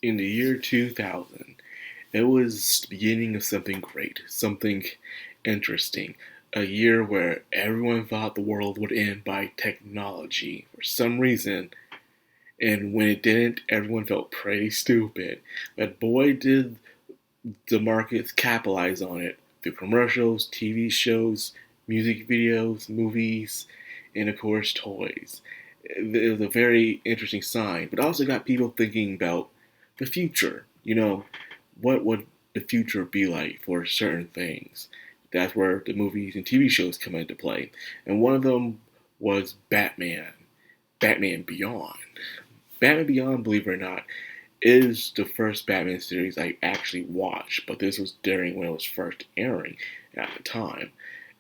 In the year 2000, it was the beginning of something great, something interesting. A year where everyone thought the world would end by technology for some reason, and when it didn't, everyone felt pretty stupid. But boy, did the markets capitalize on it through commercials, TV shows, music videos, movies, and of course, toys. It was a very interesting sign, but also got people thinking about the future. What would the future be like for certain things? That's where the movies and TV shows come into play. And one of them was Batman Beyond. Batman Beyond, believe it or not, is the first Batman series I actually watched, but this was during when it was first airing at the time.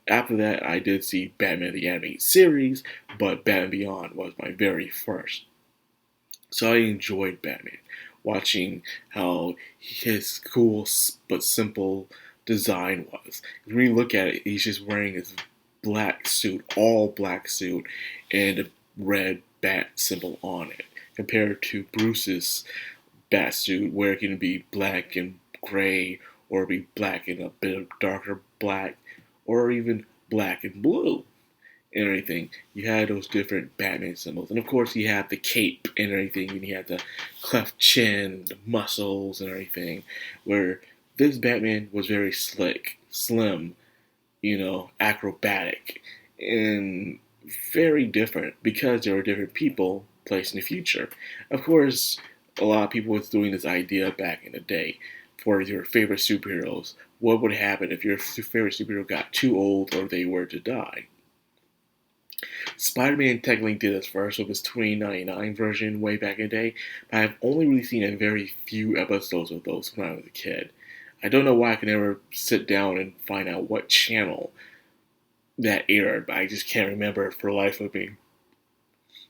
After that, I did see Batman the Animated Series, but Batman Beyond was my very first. So I enjoyed Batman, watching how his cool but simple design was. When you look at it, he's just wearing his black suit, all black suit, and a red bat symbol on it, compared to Bruce's bat suit, where it can be black and gray, or be black and a bit of darker black, or even black and blue and everything. You had those different Batman symbols. And of course, you had the cape and everything, and you had the cleft chin, the muscles and everything, where this Batman was very slick, slim, acrobatic, and very different because there were different people placed in the future. Of course, a lot of people was doing this idea back in the day for your favorite superheroes. What would happen if your favorite superhero got too old or they were to die? Spider-Man technically did this first with his 2099 version way back in the day, but I've only really seen a very few episodes of those when I was a kid. I don't know why I could never sit down and find out what channel that aired, but I just can't remember for the life of me.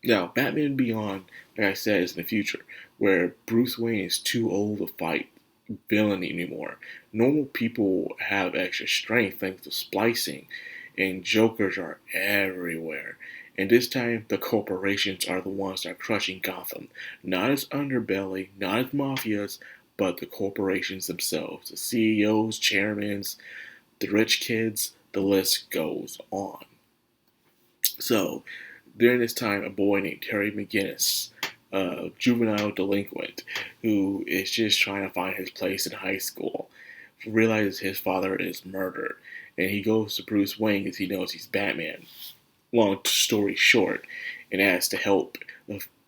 Now, Batman Beyond, like I said, is in the future, where Bruce Wayne is too old to fight villain anymore. Normal people have extra strength thanks to splicing, and jokers are everywhere. And this time, the corporations are the ones that are crushing Gotham. Not as underbelly, not as mafias, but the corporations themselves. The CEOs, chairmen, the rich kids, the list goes on. So, during this time, a boy named Terry McGinnis, a juvenile delinquent who is just trying to find his place in high school, realizes his father is murdered, and he goes to Bruce Wayne because he knows he's Batman. Long story short, and asks to help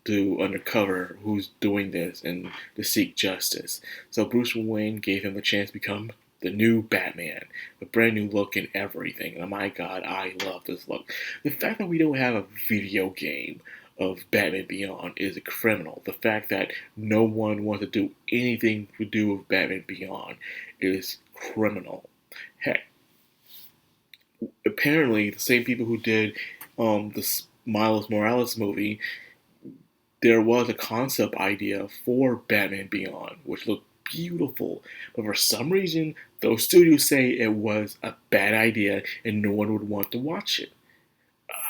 to uncover who's doing this and to seek justice. So Bruce Wayne gave him a chance to become the new Batman, a brand new look and everything. And my God, I love this look. The fact that we don't have a video game of Batman Beyond is criminal. The fact that no one wants to do anything to do with Batman Beyond is criminal. Heck, apparently the same people who did the Miles Morales movie, there was a concept idea for Batman Beyond, which looked beautiful. But for some reason, those studios say it was a bad idea and no one would want to watch it.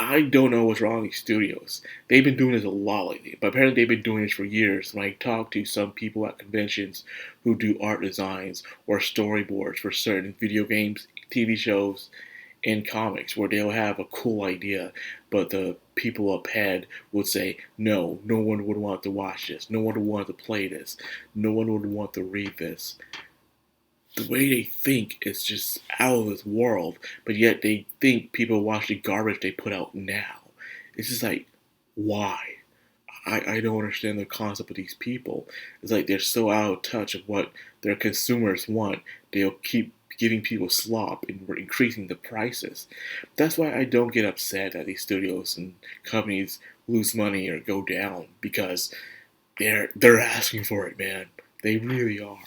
I don't know what's wrong with these studios. They've been doing this a lot lately, but apparently they've been doing this for years. When I talk to some people at conventions who do art designs or storyboards for certain video games, TV shows, and comics, where they'll have a cool idea, but the people up ahead would say, no, no one would want to watch this, no one would want to play this, no one would want to read this. The way they think is just out of this world, but yet they think people watch the garbage they put out now. It's just like, why? I don't understand the concept of these people. It's like they're so out of touch of what their consumers want. They'll keep giving people slop and increasing the prices. That's why I don't get upset that these studios and companies lose money or go down, because they're asking for it, man. They really are.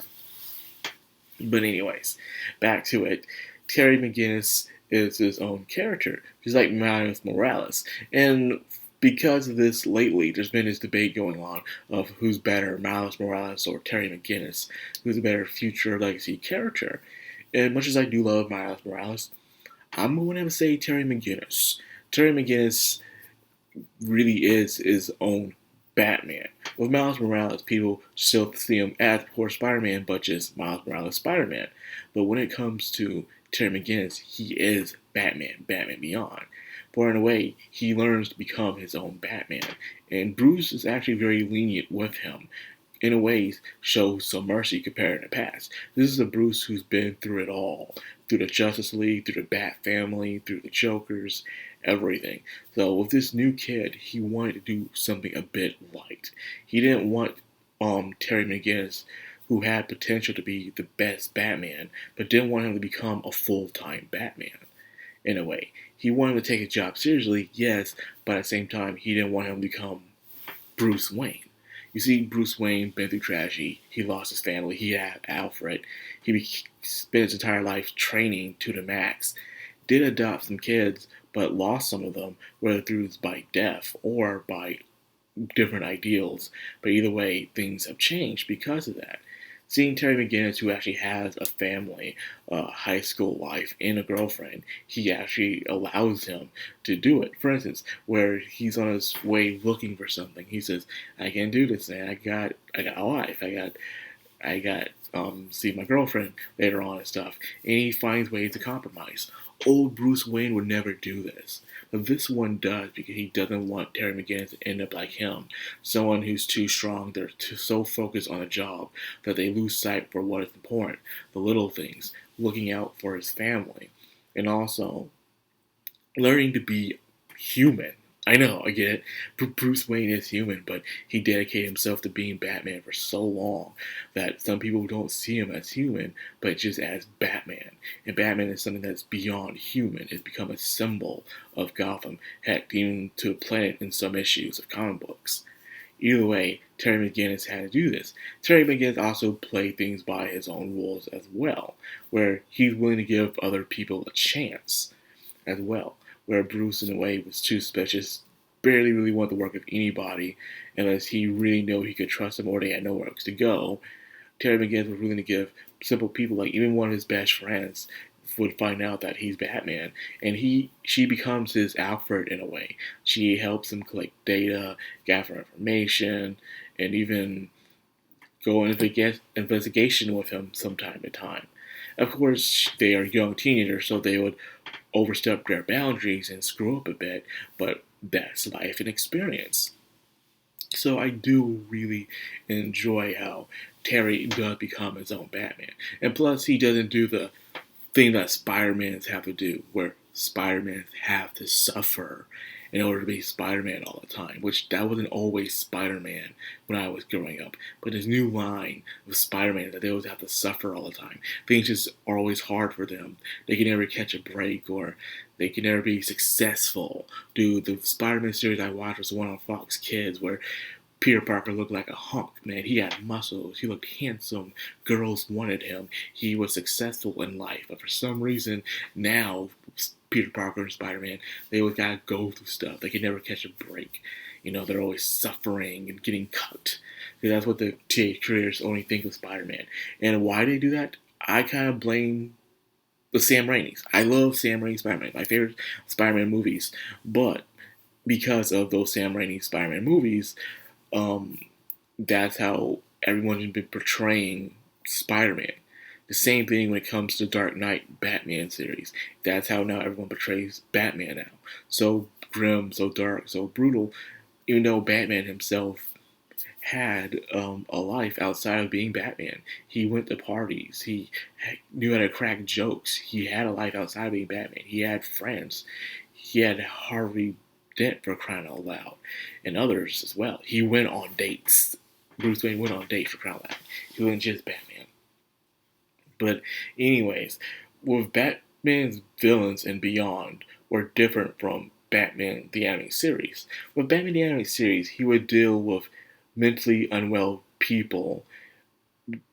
But anyways, back to it. Terry McGinnis is his own character. He's like Miles Morales. And because of this lately, there's been this debate going on of who's better, Miles Morales or Terry McGinnis. Who's a better future legacy character. And much as I do love Miles Morales, I'm going to have to say Terry McGinnis. Terry McGinnis really is his own Batman. With Miles Morales, people still see him as, of course, Spider-Man, but just Miles Morales Spider-Man. But when it comes to Terry McGinnis, he is Batman, Batman Beyond. For in a way, he learns to become his own Batman. And Bruce is actually very lenient with him. In a way, shows some mercy compared to the past. This is a Bruce who's been through it all. Through the Justice League, through the Bat Family, through the Jokers, everything. So with this new kid, he wanted to do something a bit light. He didn't want Terry McGinnis, who had potential to be the best Batman, but didn't want him to become a full-time Batman. In a way, he wanted to take his job seriously, yes, but at the same time, he didn't want him to become Bruce Wayne. You see, Bruce Wayne been through tragedy. He lost his family. He had Alfred. He spent his entire life training to the max. Did adopt some kids, but lost some of them, whether through by death or by different ideals. But either way, things have changed because of that. Seeing Terry McGinnis, who actually has a family, a high school life, and a girlfriend, he actually allows him to do it. For instance, where he's on his way looking for something, he says, "I can do this, man. I got a life. I got see my girlfriend later on and stuff." And he finds ways to compromise. Old Bruce Wayne would never do this. But this one does because he doesn't want Terry McGinnis to end up like him. Someone who's too strong, they're so focused on a job that they lose sight for what is important. The little things, looking out for his family. And also learning to be human. I know, I get it. Bruce Wayne is human, but he dedicated himself to being Batman for so long that some people don't see him as human, but just as Batman. And Batman is something that's beyond human. It's become a symbol of Gotham, heck, even to a planet in some issues of comic books. Either way, Terry McGinnis had to do this. Terry McGinnis also played things by his own rules as well, where he's willing to give other people a chance as well. Where Bruce, in a way, was too suspicious, barely really wanted to work with anybody unless he really knew he could trust them or they had nowhere else to go. Terry McGinnis was willing to give simple people, like even one of his best friends, would find out that he's Batman, and she becomes his Alfred in a way. She helps him collect data, gather information, and even go investigation with him from time to time. Of course, they are young teenagers, so they would overstep their boundaries and screw up a bit, but that's life and experience. So I do really enjoy how Terry does become his own Batman. And plus, he doesn't do the thing that Spider-Mans have to do, where Spider-Man have to suffer in order to be Spider-Man all the time, which that wasn't always Spider-Man when I was growing up. But this new line of Spider-Man that they always have to suffer all the time. Things just are always hard for them. They can never catch a break or they can never be successful. Dude, the Spider-Man series I watched was the one on Fox Kids where Peter Parker looked like a hunk, man. He had muscles. He looked handsome. Girls wanted him. He was successful in life. But for some reason, now, Peter Parker and Spider-Man, they always gotta go through stuff. They can never catch a break. You know, they're always suffering and getting cut. Because that's what the teenage creators only think of Spider-Man. And why they do that, I kind of blame the Sam Raimi's. I love Sam Raimi's Spider-Man. My favorite Spider-Man movies. But because of those Sam Raimi Spider-Man movies, that's how everyone's been portraying Spider-Man. The same thing when it comes to Dark Knight Batman series. That's how now everyone portrays Batman now. So grim, so dark, so brutal. Even though Batman himself had a life outside of being Batman. He went to parties. He knew how to crack jokes. He had a life outside of being Batman. He had friends. He had Harvey Dent, for crying out loud, and others as well. He went on dates. Bruce Wayne went on dates, for crying out loud. He wasn't just Batman. But anyways, with Batman's villains and beyond were different from Batman the Animated Series. With Batman the Animated Series, he would deal with mentally unwell people,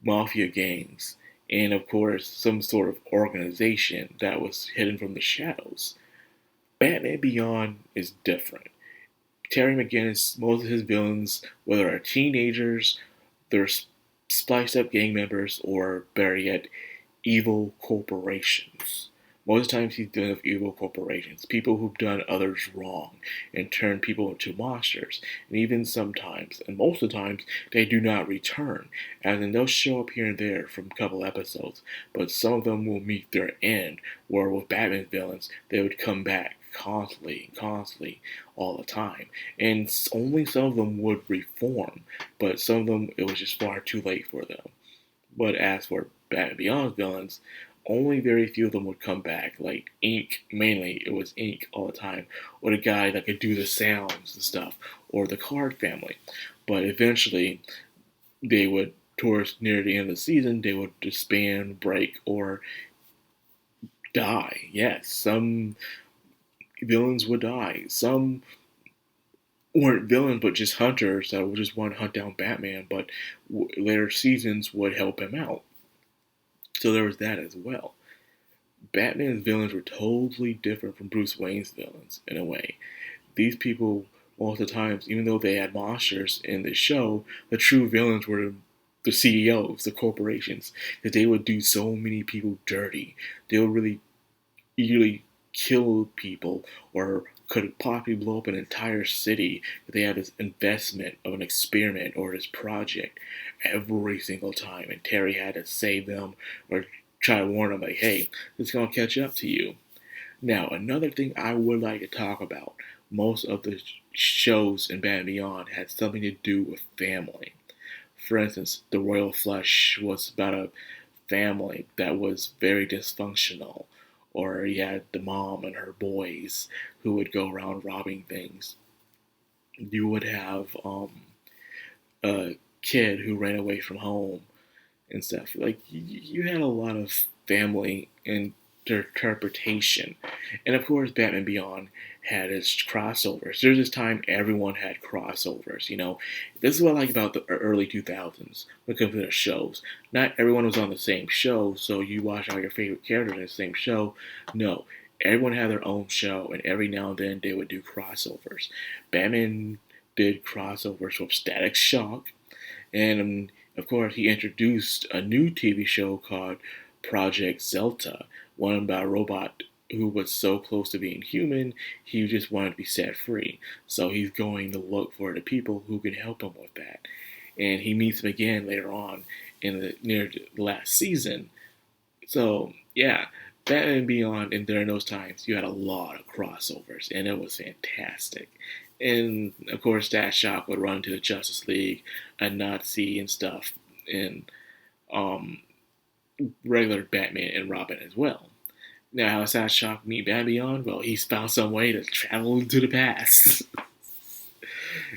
mafia gangs, and of course some sort of organization that was hidden from the shadows. Batman Beyond is different. Terry McGinnis, most of his villains, whether are teenagers, they're spliced up gang members, or better yet, evil corporations. Most of the times he's dealing with evil corporations, people who've done others wrong and turned people into monsters. And even sometimes, and most of the times, they do not return. As in, they'll show up here and there from a couple episodes, but some of them will meet their end, where with Batman's villains, they would come back constantly, all the time. And only some of them would reform, but some of them, it was just far too late for them. But as for Batman Beyond's villains, only very few of them would come back. Like Ink, mainly, it was Ink all the time, or the guy that could do the sounds and stuff, or the Card family. But eventually, they would, towards near the end of the season, they would disband, break, or die. Yes, some villains would die. Some weren't villains, but just hunters that would just want to hunt down Batman, but later seasons would help him out. So there was that as well. Batman's villains were totally different from Bruce Wayne's villains in a way. These people, most of the times, even though they had monsters in the show, the true villains were the CEOs, the corporations, because they would do so many people dirty. They would really easily kill people or could possibly blow up an entire city if they had this investment of an experiment or this project every single time. And Terry had to save them or try to warn them, like, hey, it's going to catch up to you. Now, another thing I would like to talk about, most of the shows in Batman Beyond had something to do with family. For instance, The Royal Flush was about a family that was very dysfunctional. Or you had the mom and her boys who would go around robbing things. You would have a kid who ran away from home and stuff. Like, you had a lot of family interpretation. And of course, Batman Beyond had its crossovers. There's this time everyone had crossovers, you know. This is what I like about the early 2000s when it comes to the shows. Not everyone was on the same show, so you watch all your favorite characters in the same show. No, everyone had their own show, and every now and then they would do crossovers. Batman did crossovers with Static Shock, and of course, he introduced a new TV show called Project Zelta, one about a robot who was so close to being human, he just wanted to be set free. So he's going to look for the people who can help him with that. And he meets them again later on near the last season. So, yeah, Batman Beyond, and during those times, you had a lot of crossovers, and it was fantastic. And, of course, that Shock would run to the Justice League, a Nazi and stuff, and regular Batman and Robin as well. Now, how does that Shock meet Batman Beyond? Well, he's found some way to travel into the past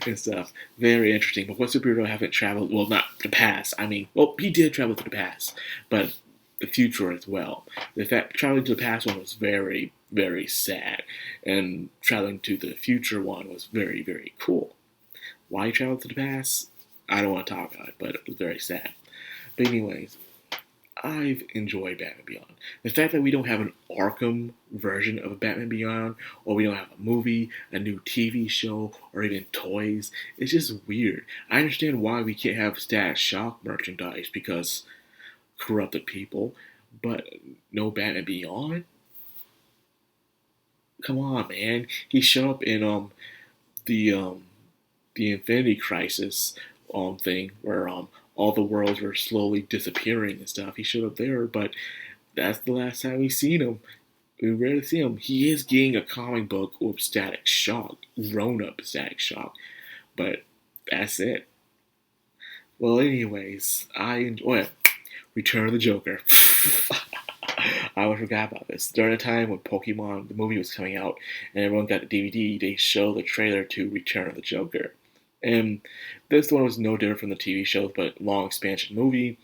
and stuff. Very interesting. But what superhero haven't traveled? Well, not the past. I mean, well, he did travel to the past, but the future as well. The fact traveling to the past one was very, very sad, and traveling to the future one was very, very cool. Why he traveled to the past? I don't want to talk about it, but it was very sad. But anyways, I've enjoyed Batman Beyond. The fact that we don't have an Arkham version of Batman Beyond, or we don't have a movie, a new TV show, or even toys, it's just weird. I understand why we can't have Static Shock merchandise, because corrupted people, but no Batman Beyond? Come on, man. He showed up in the Infinity Crisis thing where all the worlds were slowly disappearing and stuff. He showed up there, but that's the last time we've seen him. We rarely see him. He is getting a comic book with Static Shock, grown-up Static Shock, but that's it. Well, anyways, I enjoy Return of the Joker. I almost forgot about this. During the time when Pokemon, the movie was coming out, and everyone got the DVD, they showed the trailer to Return of the Joker. And this one was no different from the TV shows, but long expansion movie,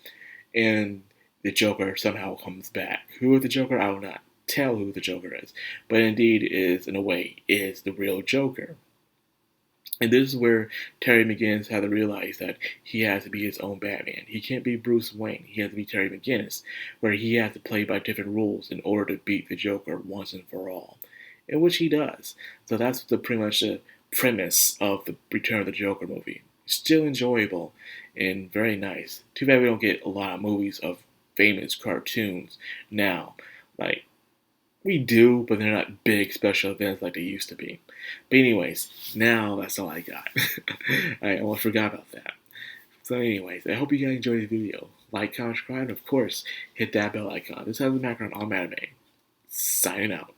and the Joker somehow comes back. Who is the Joker? I will not tell who the Joker is, but indeed is, in a way, is the real Joker. And this is where Terry McGinnis had to realize that he has to be his own Batman. He can't be Bruce Wayne. He has to be Terry McGinnis, where he has to play by different rules in order to beat the Joker once and for all, in which he does. So that's pretty much the premise of the Return of the Joker movie. Still enjoyable and very nice. Too bad we don't get a lot of movies of famous cartoons now. Like, We do, but they're not big special events like they used to be. But anyways, now that's all I got. I almost forgot about that. So anyways, I hope you guys enjoyed the video. Like, comment, subscribe, and of course, hit that bell icon. This has the background on anime. Signing out.